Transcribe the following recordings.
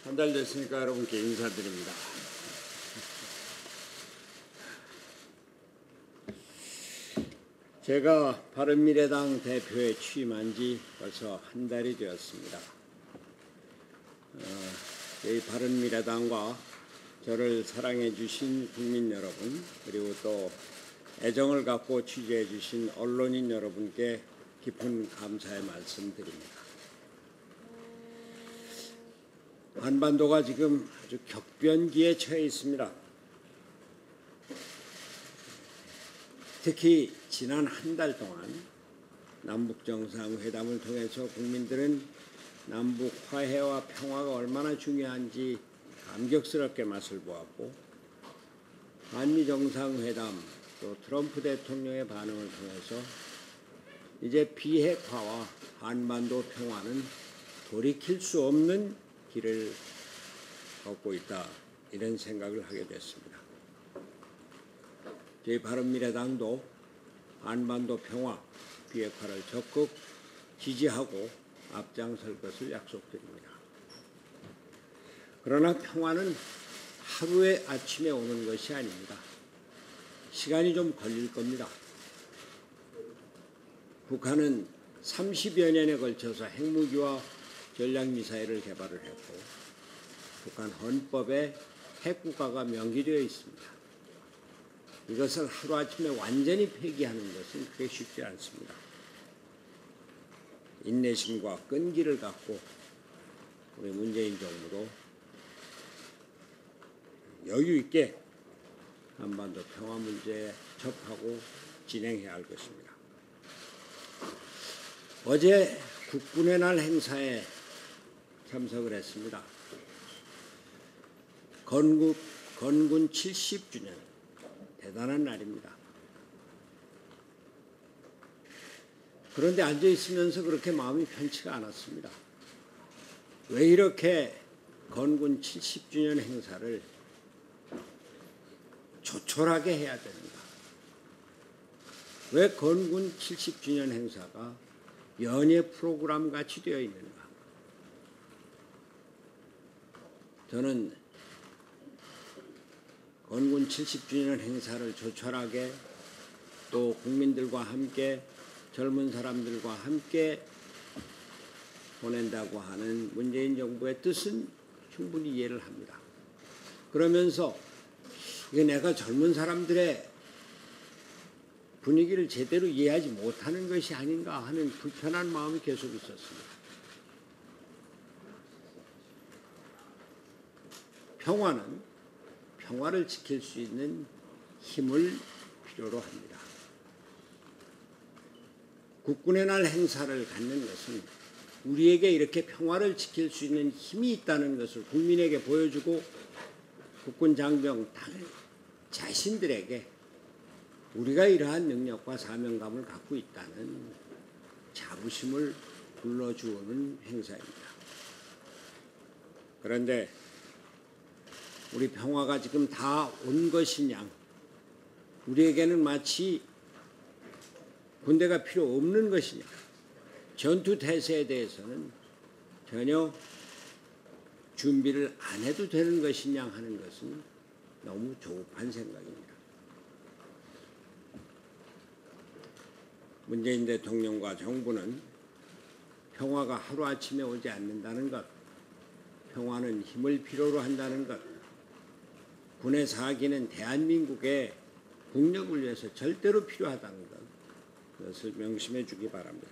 한 달 됐으니까 여러분께 인사드립니다. 제가 바른미래당 대표에 취임한 지 벌써 한 달이 되었습니다. 저희 바른미래당과 저를 사랑해 주신 국민 여러분, 그리고 또 애정을 갖고 취재해 주신 언론인 여러분께 깊은 감사의 말씀 드립니다. 한반도가 지금 아주 격변기에 처해 있습니다. 특히 지난 한 달 동안 남북정상회담을 통해서 국민들은 남북 화해와 평화가 얼마나 중요한지 감격스럽게 맛을 보았고, 한미정상회담 또 트럼프 대통령의 반응을 통해서 이제 비핵화와 한반도 평화는 돌이킬 수 없는 길을 걷고 있다, 이런 생각을 하게 됐습니다. 저희 바른미래당도 한반도 평화, 비핵화를 적극 지지하고 앞장설 것을 약속드립니다. 그러나 평화는 하루의 아침에 오는 것이 아닙니다. 시간이 좀 걸릴 겁니다. 북한은 30여 년에 걸쳐서 핵무기와 전략미사일을 개발을 했고, 북한 헌법에 핵국가가 명기되어 있습니다. 이것을 하루아침에 완전히 폐기하는 것은 그렇게 쉽지 않습니다. 인내심과 끈기를 갖고 우리 문재인 정부도 여유 있게 한반도 평화 문제에 접하고 진행해야 할 것입니다. 어제 국군의 날 행사에 참석을 했습니다. 건군 70주년, 대단한 날입니다. 그런데 앉아 있으면서 그렇게 마음이 편치가 않았습니다. 왜 이렇게 건군 70주년 행사를 조촐하게 해야 됩니까? 왜 건군 70주년 행사가 연예 프로그램 같이 되어 있는가? 저는 건군 70주년 행사를 조촐하게 또 국민들과 함께 젊은 사람들과 함께 보낸다고 하는 문재인 정부의 뜻은 충분히 이해를 합니다. 그러면서 이게 내가 젊은 사람들의 분위기를 제대로 이해하지 못하는 것이 아닌가 하는 불편한 마음이 계속 있었습니다. 평화는 평화를 지킬 수 있는 힘을 필요로 합니다. 국군의 날 행사를 갖는 것은 우리에게 이렇게 평화를 지킬 수 있는 힘이 있다는 것을 국민에게 보여주고, 국군 장병 자신들에게 우리가 이러한 능력과 사명감을 갖고 있다는 자부심을 불러주는 행사입니다. 그런데 우리 평화가 지금 다 온 것이냐, 우리에게는 마치 군대가 필요 없는 것이냐, 전투 태세에 대해서는 전혀 준비를 안 해도 되는 것이냐 하는 것은 너무 조급한 생각입니다. 문재인 대통령과 정부는 평화가 하루아침에 오지 않는다는 것, 평화는 힘을 필요로 한다는 것, 군의 사기는 대한민국의 국력을 위해서 절대로 필요하다는 것, 그것을 명심해 주기 바랍니다.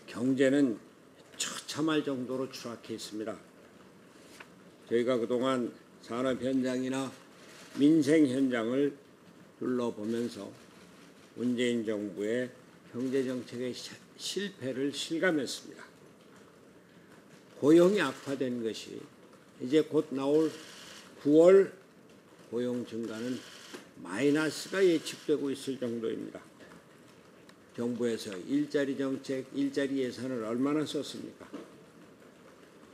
경제는 처참할 정도로 추락해 있습니다. 저희가 그동안 산업 현장이나 민생 현장을 둘러보면서 문재인 정부의 경제정책의 실패를 실감했습니다. 고용이 악화된 것이 이제 곧 나올 9월 고용 증가는 마이너스가 예측되고 있을 정도입니다. 정부에서 일자리 정책, 일자리 예산을 얼마나 썼습니까?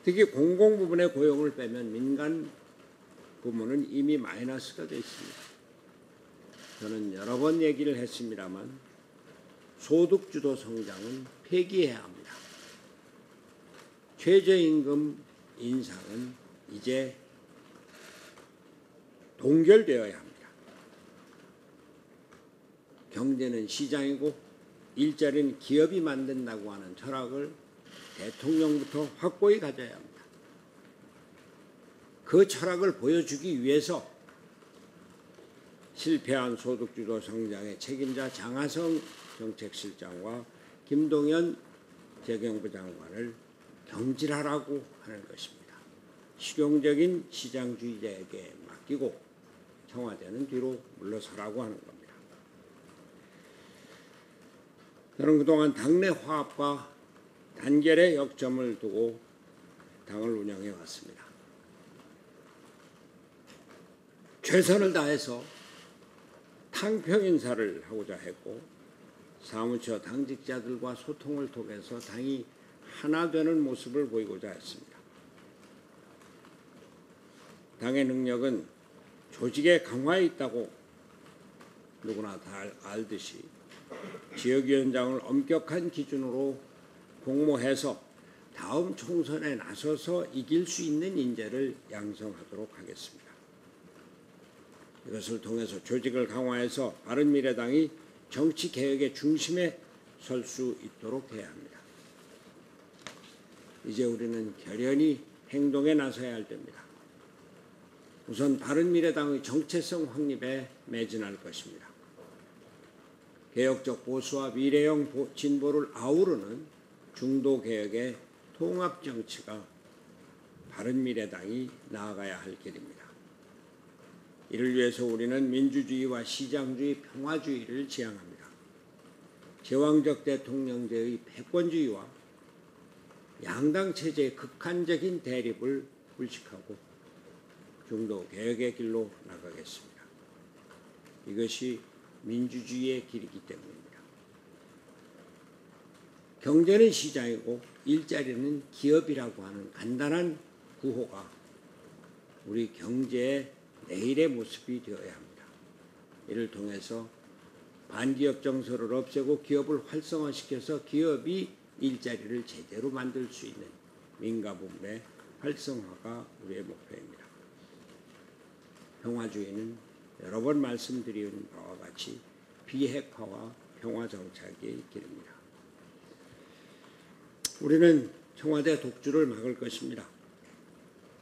특히 공공 부분의 고용을 빼면 민간 부문은 이미 마이너스가 되어 있습니다. 저는 여러 번 얘기를 했습니다만 소득주도 성장은 폐기해야 합니다. 최저임금 인상은 이제 동결되어야 합니다. 경제는 시장이고 일자리는 기업이 만든다고 하는 철학을 대통령부터 확고히 가져야 합니다. 그 철학을 보여주기 위해서 실패한 소득주도 성장의 책임자 장하성 정책실장과 김동연 재경부 장관을 경질하라고 하는 것입니다. 실용적인 시장주의자에게 맡기고 청와대는 뒤로 물러서라고 하는 겁니다. 저는 그동안 당내 화합과 단결에 역점을 두고 당을 운영해 왔습니다. 최선을 다해서 탕평 인사를 하고자 했고 사무처 당직자들과 소통을 통해서 당이 하나 되는 모습을 보이고자 했습니다. 당의 능력은 조직의 강화에 있다고 누구나 다 알듯이 지역위원장을 엄격한 기준으로 공모해서 다음 총선에 나서서 이길 수 있는 인재를 양성하도록 하겠습니다. 이것을 통해서 조직을 강화해서 바른미래당이 정치개혁의 중심에 설 수 있도록 해야 합니다. 이제 우리는 결연히 행동에 나서야 할 때입니다. 우선 바른미래당의 정체성 확립에 매진할 것입니다. 개혁적 보수와 미래형 진보를 아우르는 중도개혁의 통합정치가 바른미래당이 나아가야 할 길입니다. 이를 위해서 우리는 민주주의와 시장주의, 평화주의를 지향합니다. 제왕적 대통령제의 패권주의와 양당 체제의 극한적인 대립을 불식하고 중도개혁의 길로 나가겠습니다. 이것이 민주주의의 길이기 때문입니다. 경제는 시장이고 일자리는 기업이라고 하는 간단한 구호가 우리 경제의 내일의 모습이 되어야 합니다. 이를 통해서 반기업 정서를 없애고 기업을 활성화시켜서 기업이 일자리를 제대로 만들 수 있는 민가부문의 활성화가 우리의 목표입니다. 평화주의는 여러 번 말씀드린 바와 같이 비핵화와 평화정착의 길입니다. 우리는 청와대 독주를 막을 것입니다.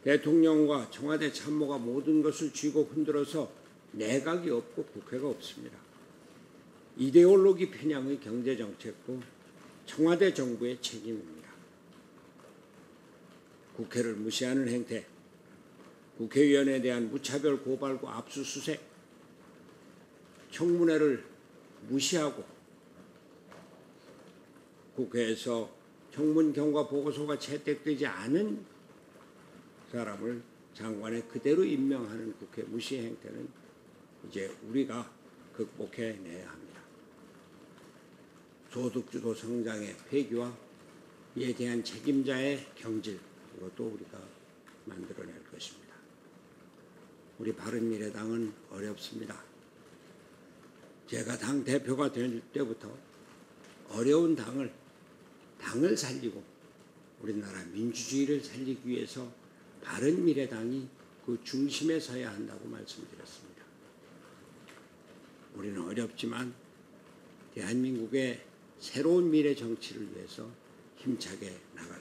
대통령과 청와대 참모가 모든 것을 쥐고 흔들어서 내각이 없고 국회가 없습니다. 이데올로기 편향의 경제정책도 청와대 정부의 책임입니다. 국회를 무시하는 행태, 국회의원에 대한 무차별 고발과 압수수색, 청문회를 무시하고 국회에서 청문 경과 보고서가 채택되지 않은 사람을 장관에 그대로 임명하는 국회 무시 행태는 이제 우리가 극복해내야 합니다. 소득주도 성장의 폐기와 이에 대한 책임자의 경질, 이것도 우리가 만들어낼 것입니다. 우리 바른미래당은 어렵습니다. 제가 당 대표가 될 때부터 어려운 당을 살리고 우리나라 민주주의를 살리기 위해서 바른미래당이 그 중심에 서야 한다고 말씀드렸습니다. 우리는 어렵지만 대한민국의 새로운 미래 정치를 위해서 힘차게 나갈